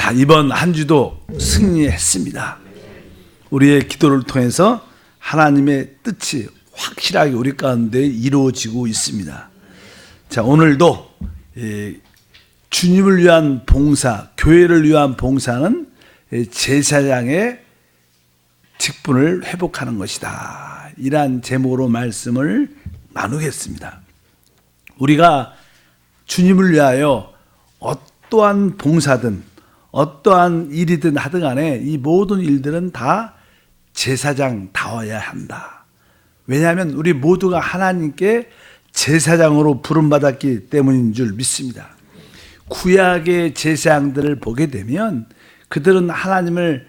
자, 이번 한 주도 승리했습니다. 우리의 기도를 통해서 하나님의 뜻이 확실하게 우리 가운데 이루어지고 있습니다. 자, 오늘도 주님을 위한 봉사, 교회를 위한 봉사는 제사장의 직분을 회복하는 것이다. 이러한 제목으로 말씀을 나누겠습니다. 우리가 주님을 위하여 어떠한 봉사든 어떠한 일이든 하든 간에 이 모든 일들은 다 제사장다워야 한다. 왜냐하면 우리 모두가 하나님께 제사장으로 부름받았기 때문인 줄 믿습니다. 구약의 제사장들을 보게 되면 그들은 하나님을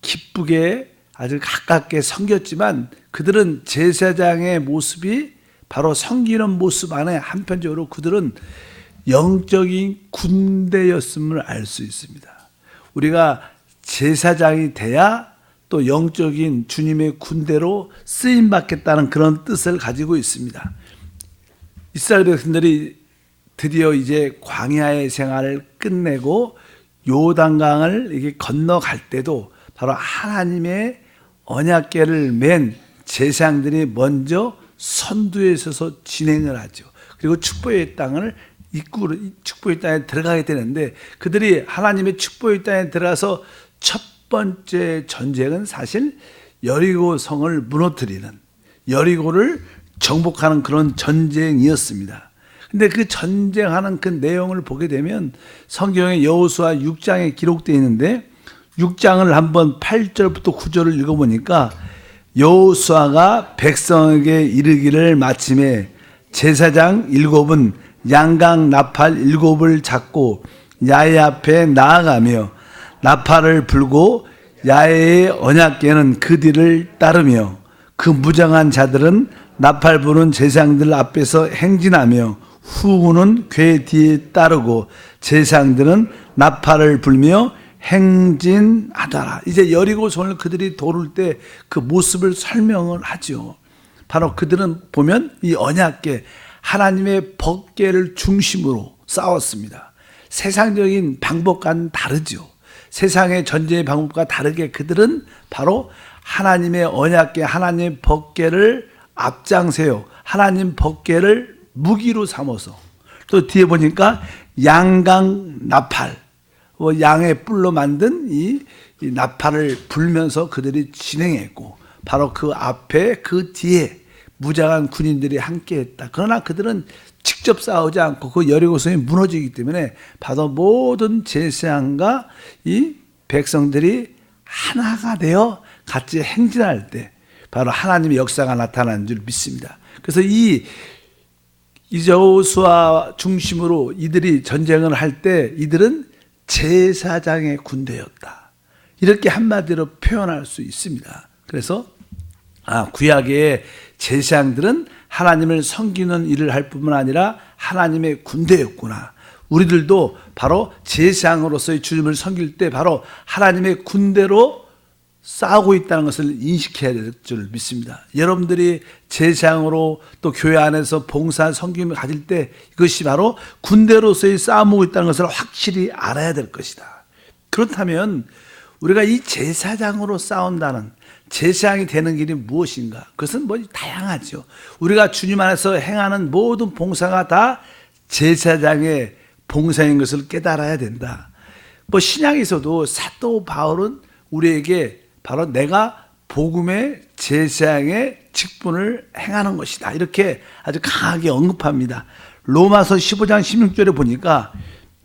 기쁘게 아주 가깝게 섬겼지만 그들은 제사장의 모습이 바로 섬기는 모습 안에 한편적으로 그들은 영적인 군대였음을 알 수 있습니다. 우리가 제사장이 돼야 또 영적인 주님의 군대로 쓰임받겠다는 그런 뜻을 가지고 있습니다. 이스라엘 백성들이 드디어 이제 광야의 생활을 끝내고 요단강을 이렇게 건너갈 때도 바로 하나님의 언약궤를 맨 제사장들이 먼저 선두에 서서 진행을 하죠. 그리고 축복의 땅을 축복의 땅에 들어가게 되는데 그들이 하나님의 축복의 땅에 들어가서 첫 번째 전쟁은 사실 여리고 성을 무너뜨리는, 여리고를 정복하는 그런 전쟁이었습니다. 근데 그 전쟁하는 그 내용을 보게 되면 성경의 여호수아 6장에 기록되어 있는데 6장을 한번 8절부터 9절을 읽어보니까 여호수아가 백성에게 이르기를 마침에 제사장 7은 양강 나팔 7을 잡고 야훼 앞에 나아가며 나팔을 불고 야훼의 언약궤는 그 뒤를 따르며 그 무장한 자들은 나팔 부는 제사장들 앞에서 행진하며 후군은 궤 뒤에 따르고 제사장들은 나팔을 불며 행진하더라. 이제 여리고성을 그들이 도를 때 그 모습을 설명을 하죠. 바로 그들은 보면 이 언약궤 하나님의 법궤를 중심으로 싸웠습니다. 세상적인 방법과는 다르죠. 세상의 전쟁의 방법과 다르게 그들은 바로 하나님의 언약궤, 하나님의 법궤를 앞장세요. 하나님 법궤를 무기로 삼아서 또 뒤에 보니까 양강 나팔, 양의 뿔로 만든 이 나팔을 불면서 그들이 진행했고 바로 그 앞에 그 뒤에 무장한 군인들이 함께했다. 그러나 그들은 직접 싸우지 않고 그 여리고성이 무너지기 때문에 바로 모든 제사장과 이 백성들이 하나가 되어 같이 행진할 때 바로 하나님의 역사가 나타나는 줄 믿습니다. 그래서 이 여호수아 중심으로 이들이 전쟁을 할 때 이들은 제사장의 군대였다. 이렇게 한마디로 표현할 수 있습니다. 그래서 구약의 제사장들은 하나님을 섬기는 일을 할 뿐만 아니라 하나님의 군대였구나. 우리들도 바로 제사장으로서의 주님을 섬길 때 바로 하나님의 군대로 싸우고 있다는 것을 인식해야 될 줄 믿습니다. 여러분들이 제사장으로 또 교회 안에서 봉사 섬김을 가질 때 이것이 바로 군대로서의 싸움을 있다는 것을 확실히 알아야 될 것이다. 그렇다면 우리가 이 제사장으로 싸운다는 제사장이 되는 길이 무엇인가? 그것은 다양하죠. 우리가 주님 안에서 행하는 모든 봉사가 다 제사장의 봉사인 것을 깨달아야 된다. 신약에서도 사도 바울은 우리에게 바로 내가 복음의 제사장의 직분을 행하는 것이다. 이렇게 아주 강하게 언급합니다. 로마서 15장 16절에 보니까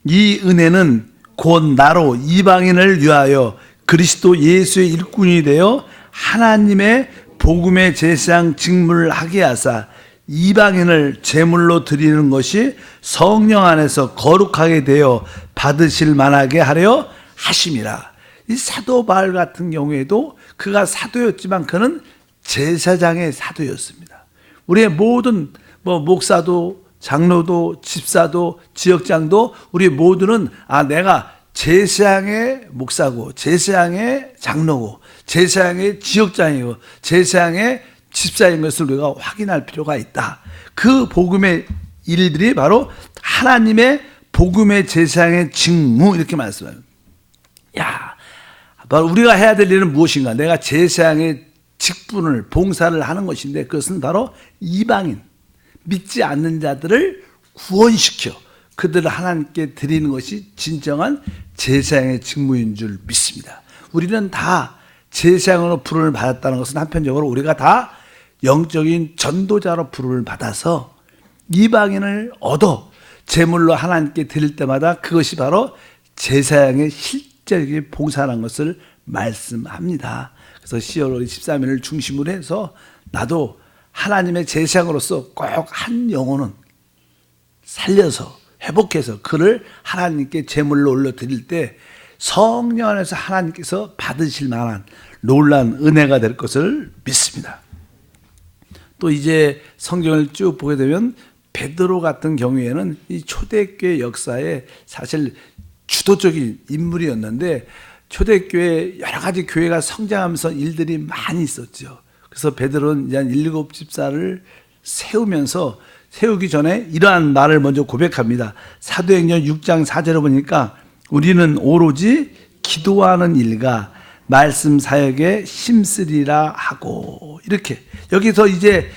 이 은혜는 곧 나로 이방인을 위하여 그리스도 예수의 일꾼이 되어 하나님의 복음의 제사장 직무를 하게 하사 이방인을 제물로 드리는 것이 성령 안에서 거룩하게 되어 받으실 만하게 하려 하심이라. 이 사도 바울 같은 경우에도 그가 사도였지만 그는 제사장의 사도였습니다. 우리의 모든 목사도 장로도 집사도 지역장도 우리 모두는 내가 제사장의 목사고 제사장의 장로고 제사장의 지역장이고 제사장의 집사인 것을 우리가 확인할 필요가 있다. 그 복음의 일들이 바로 하나님의 복음의 제사장의 직무 이렇게 말씀합니다. 야, 바로 우리가 해야 될 일은 무엇인가? 내가 제사장의 직분을 봉사를 하는 것인데 그것은 바로 이방인 믿지 않는 자들을 구원시켜 그들을 하나님께 드리는 것이 진정한 제사장의 직무인 줄 믿습니다. 우리는 다 제사장으로 부름을 받았다는 것은 한편적으로 우리가 다 영적인 전도자로 부름을 받아서 이방인을 얻어 제물로 하나님께 드릴 때마다 그것이 바로 제사장의 실제적인 봉사라는 것을 말씀합니다. 그래서 10월 13일을 중심으로 해서 나도 하나님의 제사장으로서 꼭 한 영혼은 살려서 회복해서 그를 하나님께 제물로 올려드릴 때 성령 안에서 하나님께서 받으실 만한 놀라운 은혜가 될 것을 믿습니다. 또 이제 성경을 쭉 보게 되면 베드로 같은 경우에는 이 초대교회 역사에 사실 주도적인 인물이었는데 초대교회 여러 가지 교회가 성장하면서 일들이 많이 있었죠. 그래서 베드로는 이제 7집사를 세우기 전에 이러한 말을 먼저 고백합니다. 사도행전 6장 4절에 보니까 우리는 오로지 기도하는 일과 말씀 사역에 힘쓰리라 하고 이렇게 여기서 이제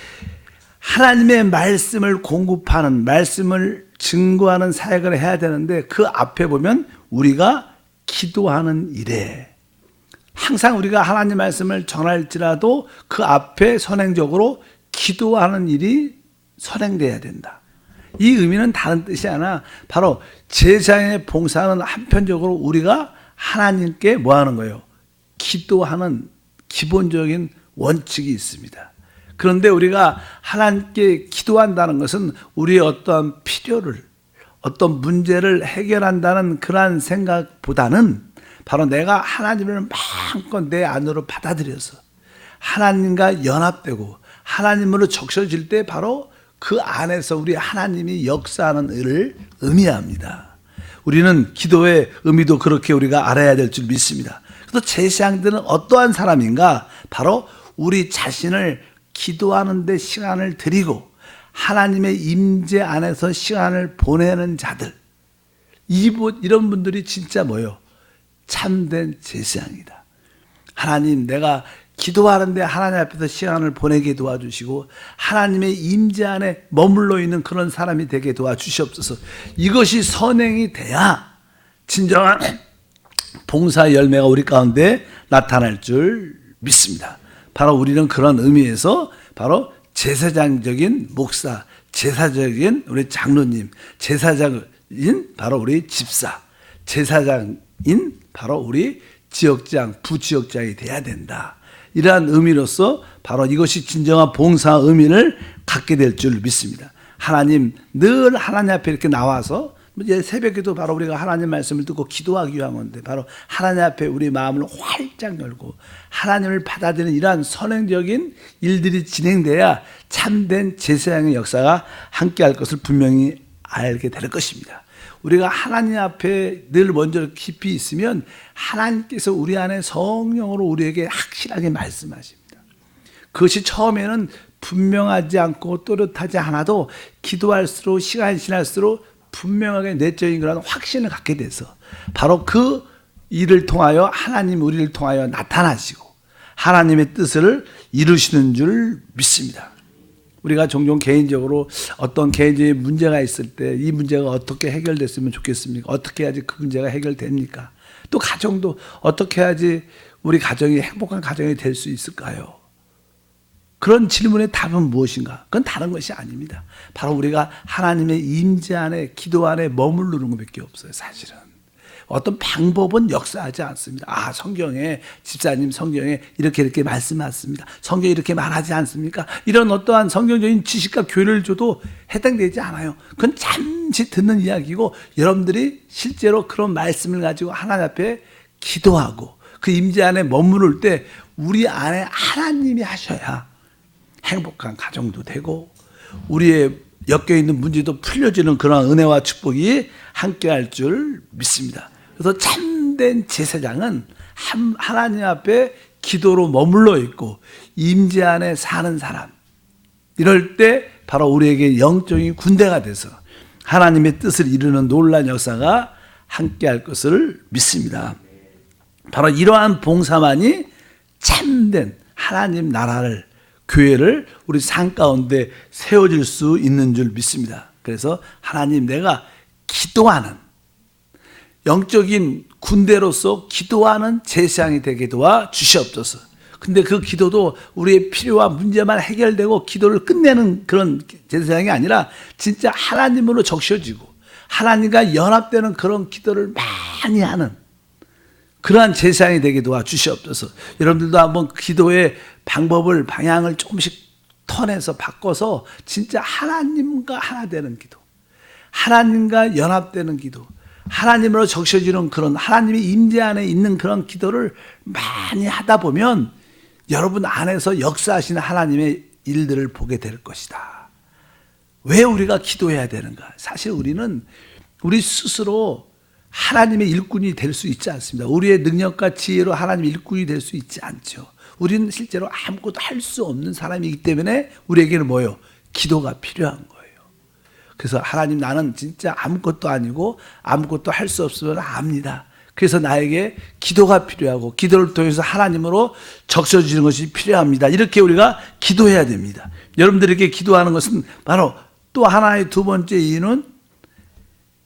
하나님의 말씀을 공급하는 말씀을 증거하는 사역을 해야 되는데 그 앞에 보면 우리가 기도하는 일에 항상 우리가 하나님 말씀을 전할지라도 그 앞에 선행적으로 기도하는 일이 선행돼야 된다. 이 의미는 다른 뜻이 아니라 바로 제사장의 봉사는 한편적으로 우리가 하나님께 뭐 하는 거예요? 기도하는 기본적인 원칙이 있습니다. 그런데 우리가 하나님께 기도한다는 것은 우리의 어떠한 필요를 어떤 문제를 해결한다는 그러한 생각보다는 바로 내가 하나님을 마음껏 내 안으로 받아들여서 하나님과 연합되고 하나님으로 적셔질 때 바로 그 안에서 우리 하나님이 역사하는 일을 의미합니다. 우리는 기도의 의미도 그렇게 우리가 알아야 될 줄 믿습니다. 그래서 제사장들은 어떠한 사람인가? 바로 우리 자신을 기도하는 데 시간을 드리고 하나님의 임재 안에서 시간을 보내는 자들, 이런 분들이 진짜 뭐예요? 참된 제사장이다. 하나님, 내가 기도하는데 하나님 앞에서 시간을 보내게 도와주시고 하나님의 임재 안에 머물러 있는 그런 사람이 되게 도와주시옵소서. 이것이 선행이 돼야 진정한 봉사의 열매가 우리 가운데 나타날 줄 믿습니다. 바로 우리는 그런 의미에서 바로 제사장적인 목사, 제사적인 우리 장로님, 제사장인 바로 우리 집사, 제사장인 바로 우리 지역장, 부지역장이 돼야 된다. 이러한 의미로서 바로 이것이 진정한 봉사 의미를 갖게 될 줄 믿습니다. 하나님, 늘 하나님 앞에 이렇게 나와서 이제 새벽에도 바로 우리가 하나님 말씀을 듣고 기도하기 위한 건데 바로 하나님 앞에 우리 마음을 활짝 열고 하나님을 받아들이는 이러한 선행적인 일들이 진행돼야 참된 제사장의 역사가 함께할 것을 분명히 알게 될 것입니다. 우리가 하나님 앞에 늘 먼저 깊이 있으면 하나님께서 우리 안에 성령으로 우리에게 확실하게 말씀하십니다. 그것이 처음에는 분명하지 않고 또렷하지 않아도 기도할수록 시간이 지날수록 분명하게 내적인 그런 확신을 갖게 돼서 바로 그 일을 통하여 하나님 우리를 통하여 나타나시고 하나님의 뜻을 이루시는 줄 믿습니다. 우리가 종종 개인적으로 어떤 개인적인 문제가 있을 때 이 문제가 어떻게 해결됐으면 좋겠습니까? 어떻게 해야지 그 문제가 해결됩니까? 또 가정도 어떻게 해야지 우리 가정이 행복한 가정이 될 수 있을까요? 그런 질문의 답은 무엇인가? 그건 다른 것이 아닙니다. 바로 우리가 하나님의 임재 안에 기도 안에 머무르는 것밖에 없어요. 사실은 어떤 방법은 역사하지 않습니다. 성경에 집사님 성경에 이렇게 말씀하셨습니다. 성경이 이렇게 말하지 않습니까? 이런 어떠한 성경적인 지식과 교리를 줘도 해당되지 않아요. 그건 잠시 듣는 이야기고 여러분들이 실제로 그런 말씀을 가지고 하나님 앞에 기도하고 그 임재 안에 머무를 때 우리 안에 하나님이 하셔야 행복한 가정도 되고 우리의 엮여있는 문제도 풀려지는 그런 은혜와 축복이 함께할 줄 믿습니다. 그래서 참된 제사장은 하나님 앞에 기도로 머물러 있고 임재 안에 사는 사람, 이럴 때 바로 우리에게 영적인 군대가 돼서 하나님의 뜻을 이루는 놀라운 역사가 함께할 것을 믿습니다. 바로 이러한 봉사만이 참된 하나님 나라를, 교회를 우리 삶 가운데 세워질 수 있는 줄 믿습니다. 그래서 하나님, 내가 기도하는, 영적인 군대로서 기도하는 제사장이 되게 도와 주시옵소서. 근데 그 기도도 우리의 필요와 문제만 해결되고 기도를 끝내는 그런 제사장이 아니라 진짜 하나님으로 적셔지고 하나님과 연합되는 그런 기도를 많이 하는 그러한 제사장이 되게 도와 주시옵소서. 여러분들도 한번 기도의 방법을, 방향을 조금씩 턴해서 바꿔서 진짜 하나님과 하나 되는 기도, 하나님과 연합되는 기도, 하나님으로 적셔지는 그런 하나님의 임재 안에 있는 그런 기도를 많이 하다 보면 여러분 안에서 역사하시는 하나님의 일들을 보게 될 것이다. 왜 우리가 기도해야 되는가? 사실 우리는 우리 스스로 하나님의 일꾼이 될 수 있지 않습니다. 우리의 능력과 지혜로 하나님의 일꾼이 될 수 있지 않죠. 우리는 실제로 아무것도 할 수 없는 사람이기 때문에 우리에게는 뭐예요? 기도가 필요한 거예요. 그래서 하나님, 나는 진짜 아무것도 아니고 아무것도 할 수 없음을 압니다. 그래서 나에게 기도가 필요하고 기도를 통해서 하나님으로 적셔지는 것이 필요합니다. 이렇게 우리가 기도해야 됩니다. 여러분들에게 기도하는 것은 바로 또 하나의 두 번째 이유는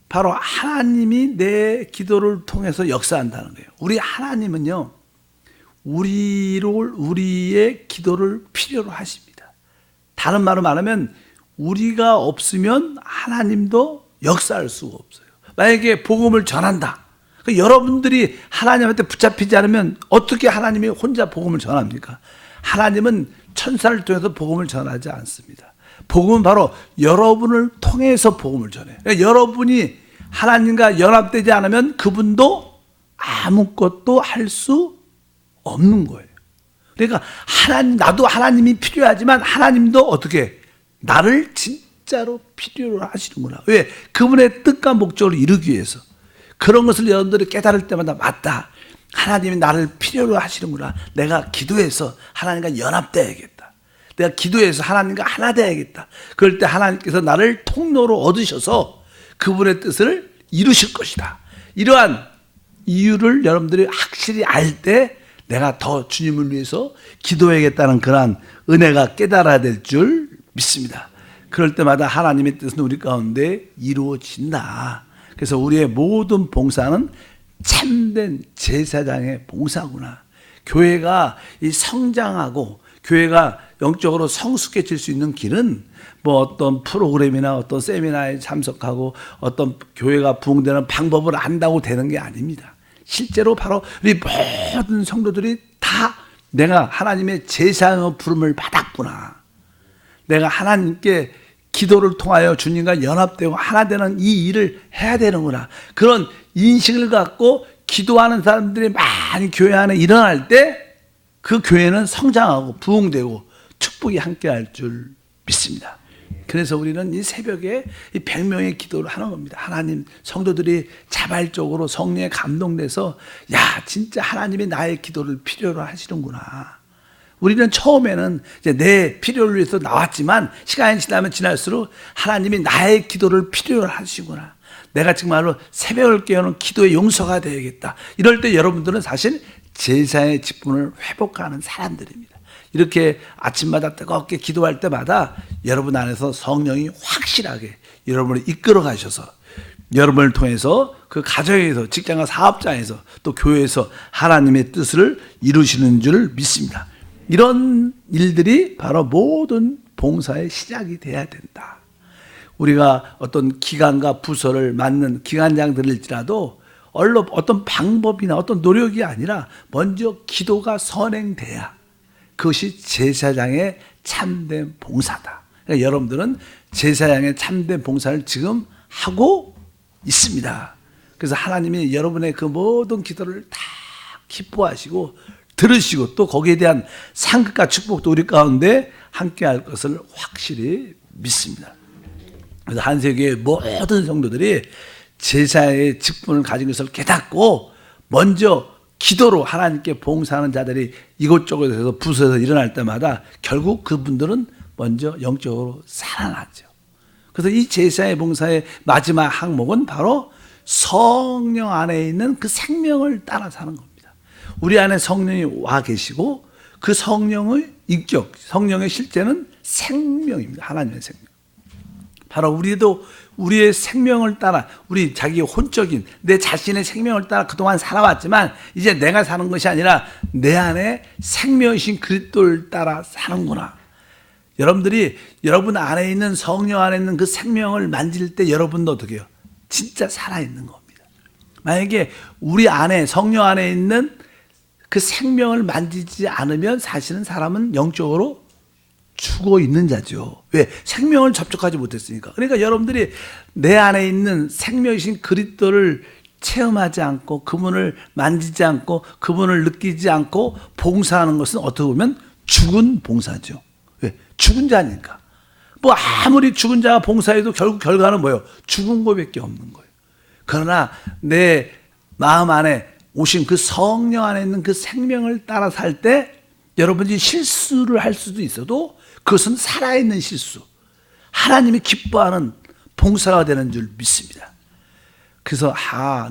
바로 하나님이 내 기도를 통해서 역사한다는 거예요. 우리 하나님은요, 우리의 기도를 필요로 하십니다. 다른 말로 말하면 우리가 없으면 하나님도 역사할 수가 없어요. 만약에 복음을 전한다. 여러분들이 하나님한테 붙잡히지 않으면 어떻게 하나님이 혼자 복음을 전합니까? 하나님은 천사를 통해서 복음을 전하지 않습니다. 복음은 바로 여러분을 통해서 복음을 전해요. 그러니까 여러분이 하나님과 연합되지 않으면 그분도 아무것도 할 수 없는 거예요. 그러니까 나도 하나님이 필요하지만 하나님도 어떻게 나를 진짜로 필요로 하시는구나. 왜? 그분의 뜻과 목적을 이루기 위해서. 그런 것을 여러분들이 깨달을 때마다, 맞다, 하나님이 나를 필요로 하시는구나. 내가 기도해서 하나님과 연합돼야겠다. 내가 기도해서 하나님과 하나 돼야겠다. 그럴 때 하나님께서 나를 통로로 얻으셔서 그분의 뜻을 이루실 것이다. 이러한 이유를 여러분들이 확실히 알 때 내가 더 주님을 위해서 기도해야겠다는 그러한 은혜가 깨달아야 될 줄 믿습니다. 그럴 때마다 하나님의 뜻은 우리 가운데 이루어진다. 그래서 우리의 모든 봉사는 참된 제사장의 봉사구나. 교회가 성장하고 교회가 영적으로 성숙해질 수 있는 길은 뭐 어떤 프로그램이나 어떤 세미나에 참석하고 어떤 교회가 부흥되는 방법을 안다고 되는 게 아닙니다. 실제로 바로 우리 모든 성도들이 다 내가 하나님의 제사장의 부름을 받았구나. 내가 하나님께 기도를 통하여 주님과 연합되고 하나 되는 이 일을 해야 되는구나. 그런 인식을 갖고 기도하는 사람들이 많이 교회 안에 일어날 때 그 교회는 성장하고 부흥되고 축복이 함께할 줄 믿습니다. 그래서 우리는 이 새벽에 이 100명의 기도를 하는 겁니다. 하나님, 성도들이 자발적으로 성령에 감동돼서 야, 진짜 하나님이 나의 기도를 필요로 하시는구나. 우리는 처음에는 이제 내 필요를 위해서 나왔지만 시간이 지나면 지날수록 하나님이 나의 기도를 필요로 하시구나. 내가 정말로 새벽을 깨우는 기도의 용서가 되야겠다. 이럴 때 여러분들은 사실 제사의 직분을 회복하는 사람들입니다. 이렇게 아침마다 뜨겁게 기도할 때마다 여러분 안에서 성령이 확실하게 여러분을 이끌어 가셔서 여러분을 통해서 그 가정에서, 직장과 사업장에서, 또 교회에서 하나님의 뜻을 이루시는 줄 믿습니다. 이런 일들이 바로 모든 봉사의 시작이 돼야 된다. 우리가 어떤 기관과 부서를 맡는 기관장들일지라도 어떤 방법이나 어떤 노력이 아니라 먼저 기도가 선행돼야 그것이 제사장의 참된 봉사다. 그러니까 여러분들은 제사장의 참된 봉사를 지금 하고 있습니다. 그래서 하나님이 여러분의 그 모든 기도를 다 기뻐하시고 들으시고 또 거기에 대한 상급과 축복도 우리 가운데 함께할 것을 확실히 믿습니다. 그래서 한세교의 모든 성도들이 제사의 직분을 가진 것을 깨닫고 먼저 기도로 하나님께 봉사하는 자들이 이곳저곳에서 부서에서 일어날 때마다 결국 그분들은 먼저 영적으로 살아나죠. 그래서 이 제사의 봉사의 마지막 항목은 바로 성령 안에 있는 그 생명을 따라 사는 겁니다. 우리 안에 성령이 와 계시고 그 성령의 인격, 성령의 실제는 생명입니다. 하나님의 생명. 바로 우리도 우리의 생명을 따라, 우리 자기의 혼적인 내 자신의 생명을 따라 그동안 살아왔지만 이제 내가 사는 것이 아니라 내 안에 생명이신 그리스도를 따라 사는구나. 여러분들이 여러분 안에 있는 성령 안에 있는 그 생명을 만질 때 여러분도 어떻게 해요? 진짜 살아있는 겁니다. 만약에 우리 안에 성령 안에 있는 그 생명을 만지지 않으면 사실은 사람은 영적으로 죽어 있는 자죠. 왜? 생명을 접촉하지 못했으니까. 그러니까 여러분들이 내 안에 있는 생명이신 그리스도를 체험하지 않고 그분을 만지지 않고 그분을 느끼지 않고 봉사하는 것은 어떻게 보면 죽은 봉사죠. 왜? 죽은 자니까. 뭐 아무리 죽은 자가 봉사해도 결국 결과는 뭐예요? 죽은 거밖에 없는 거예요. 그러나 내 마음 안에 오신 그 성령 안에 있는 그 생명을 따라 살 때 여러분이 실수를 할 수도 있어도 그것은 살아있는 실수, 하나님이 기뻐하는 봉사가 되는 줄 믿습니다. 그래서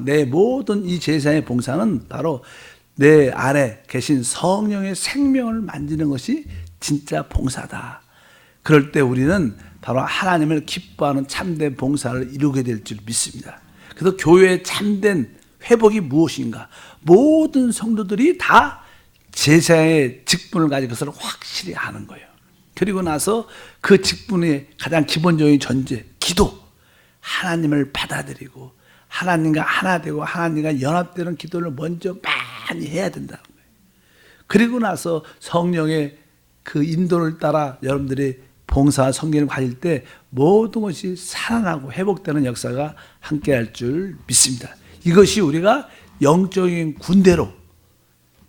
내 모든 이 제사의 봉사는 바로 내 안에 계신 성령의 생명을 만지는 것이 진짜 봉사다. 그럴 때 우리는 바로 하나님을 기뻐하는 참된 봉사를 이루게 될 줄 믿습니다. 그래서 교회의 참된 회복이 무엇인가? 모든 성도들이 다 제사의 직분을 가지고 그것을 확실히 아는 거예요. 그리고 나서 그 직분의 가장 기본적인 전제, 기도. 하나님을 받아들이고 하나님과 하나 되고 하나님과 연합되는 기도를 먼저 많이 해야 된다는 거예요. 그리고 나서 성령의 그 인도를 따라 여러분들이 봉사와 성경을 가질 때 모든 것이 살아나고 회복되는 역사가 함께할 줄 믿습니다. 이것이 우리가 영적인 군대로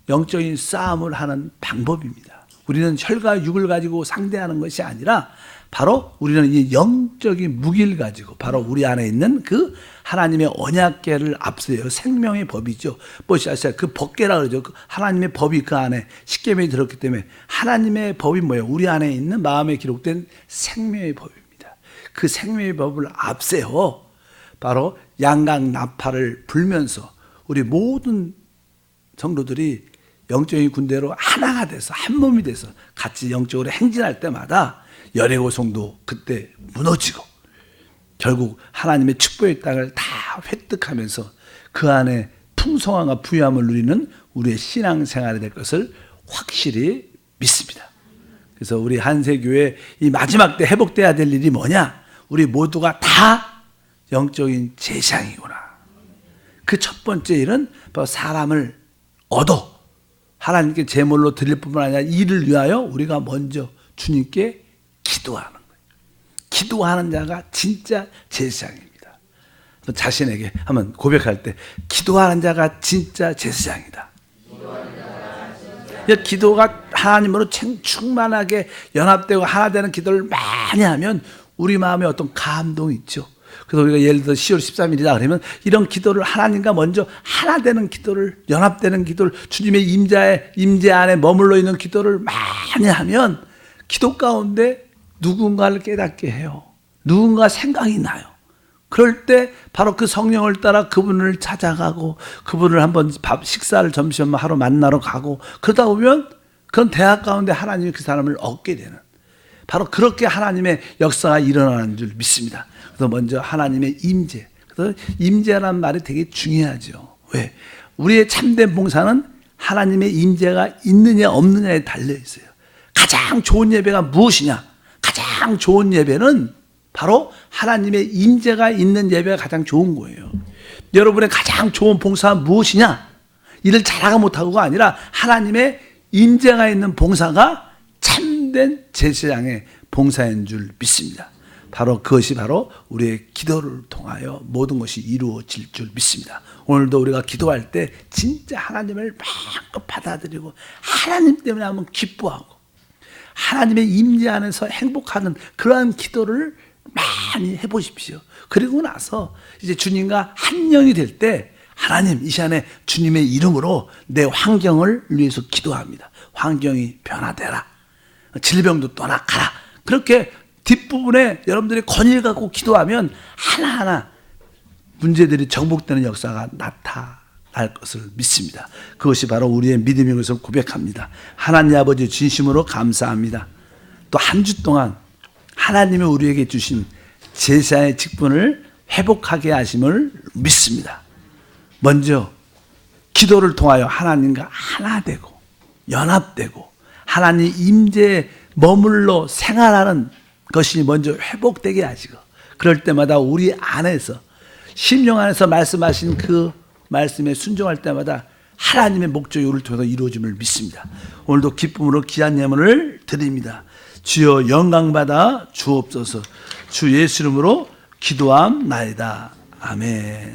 영적인 싸움을 하는 방법입니다. 우리는 혈과 육을 가지고 상대하는 것이 아니라 바로 우리는 이 영적인 무기를 가지고 바로 우리 안에 있는 그 하나님의 언약궤를 앞서요. 생명의 법이죠. 보시아시아 그 법궤라 그러죠. 하나님의 법이 그 안에 십계명이 들었기 때문에 하나님의 법이 뭐예요? 우리 안에 있는 마음에 기록된 생명의 법입니다. 그 생명의 법을 앞세워 바로 양각 나팔을 불면서 우리 모든 성도들이 영적인 군대로 하나가 돼서 한 몸이 돼서 같이 영적으로 행진할 때마다 여리고 성도 그때 무너지고 결국 하나님의 축복의 땅을 다 획득하면서 그 안에 풍성함과 부유함을 누리는 우리의 신앙생활이 될 것을 확실히 믿습니다. 그래서 우리 한세교회 이 마지막 때 회복돼야 될 일이 뭐냐? 우리 모두가 다 영적인 제사장이구나. 그 첫 번째 일은 바로 사람을 얻어 하나님께 제물로 드릴 뿐만 아니라 이를 위하여 우리가 먼저 주님께 기도하는 거예요. 기도하는 자가 진짜 제사장입니다. 자신에게 한번 고백할 때 기도하는 자가 진짜 제사장이다. 기도가 하나님으로 충만하게 연합되고 하나 되는 기도를 많이 하면 우리 마음에 어떤 감동이 있죠. 그래서 우리가 예를 들어 10월 13일이다 그러면 이런 기도를 하나님과 먼저 하나 되는 기도를 연합되는 기도를 주님의 임재 안에 머물러 있는 기도를 많이 하면 기도 가운데 누군가를 깨닫게 해요. 누군가 생각이 나요. 그럴 때 바로 그 성령을 따라 그분을 찾아가고 그분을 한번 식사를 점심 하러 만나러 가고 그러다 보면 그건 대학 가운데 하나님이 그 사람을 얻게 되는 바로 그렇게 하나님의 역사가 일어나는 줄 믿습니다. 그래서 먼저 하나님의 임재. 그래서 임재라는 말이 되게 중요하죠. 왜? 우리의 참된 봉사는 하나님의 임재가 있느냐 없느냐에 달려 있어요. 가장 좋은 예배가 무엇이냐? 가장 좋은 예배는 바로 하나님의 임재가 있는 예배가 가장 좋은 거예요. 여러분의 가장 좋은 봉사가 무엇이냐? 이를 잘하고 못하고가 아니라 하나님의 임재가 있는 봉사가 참된 제사장의 봉사인 줄 믿습니다. 바로 그것이 바로 우리의 기도를 통하여 모든 것이 이루어질 줄 믿습니다. 오늘도 우리가 기도할 때 진짜 하나님을 마음껏 받아들이고 하나님 때문에 한번 기뻐하고 하나님의 임재 안에서 행복하는 그러한 기도를 많이 해보십시오. 그리고 나서 이제 주님과 한 영이 될 때 하나님 이 시간에 주님의 이름으로 내 환경을 위해서 기도합니다. 환경이 변화되라. 질병도 떠나가라. 그렇게 뒷부분에 여러분들이 권위를 갖고 기도하면 하나하나 문제들이 정복되는 역사가 나타납니다. 할 것을 믿습니다. 그것이 바로 우리의 믿음인 것을 고백합니다. 하나님 아버지 진심으로 감사합니다. 또 한 주 동안 하나님이 우리에게 주신 제사의 직분을 회복하게 하심을 믿습니다. 먼저 기도를 통하여 하나님과 하나 되고 연합되고 하나님 임재에 머물러 생활하는 것이 먼저 회복되게 하시고, 그럴 때마다 우리 안에서 심령 안에서 말씀하신 그 말씀에 순종할 때마다 하나님의 목적이 우리를 통해서 이루어짐을 믿습니다. 오늘도 기쁨으로 귀한 예물을 드립니다. 주여 영광받아 주옵소서. 주 예수 이름으로 기도함나이다. 아멘.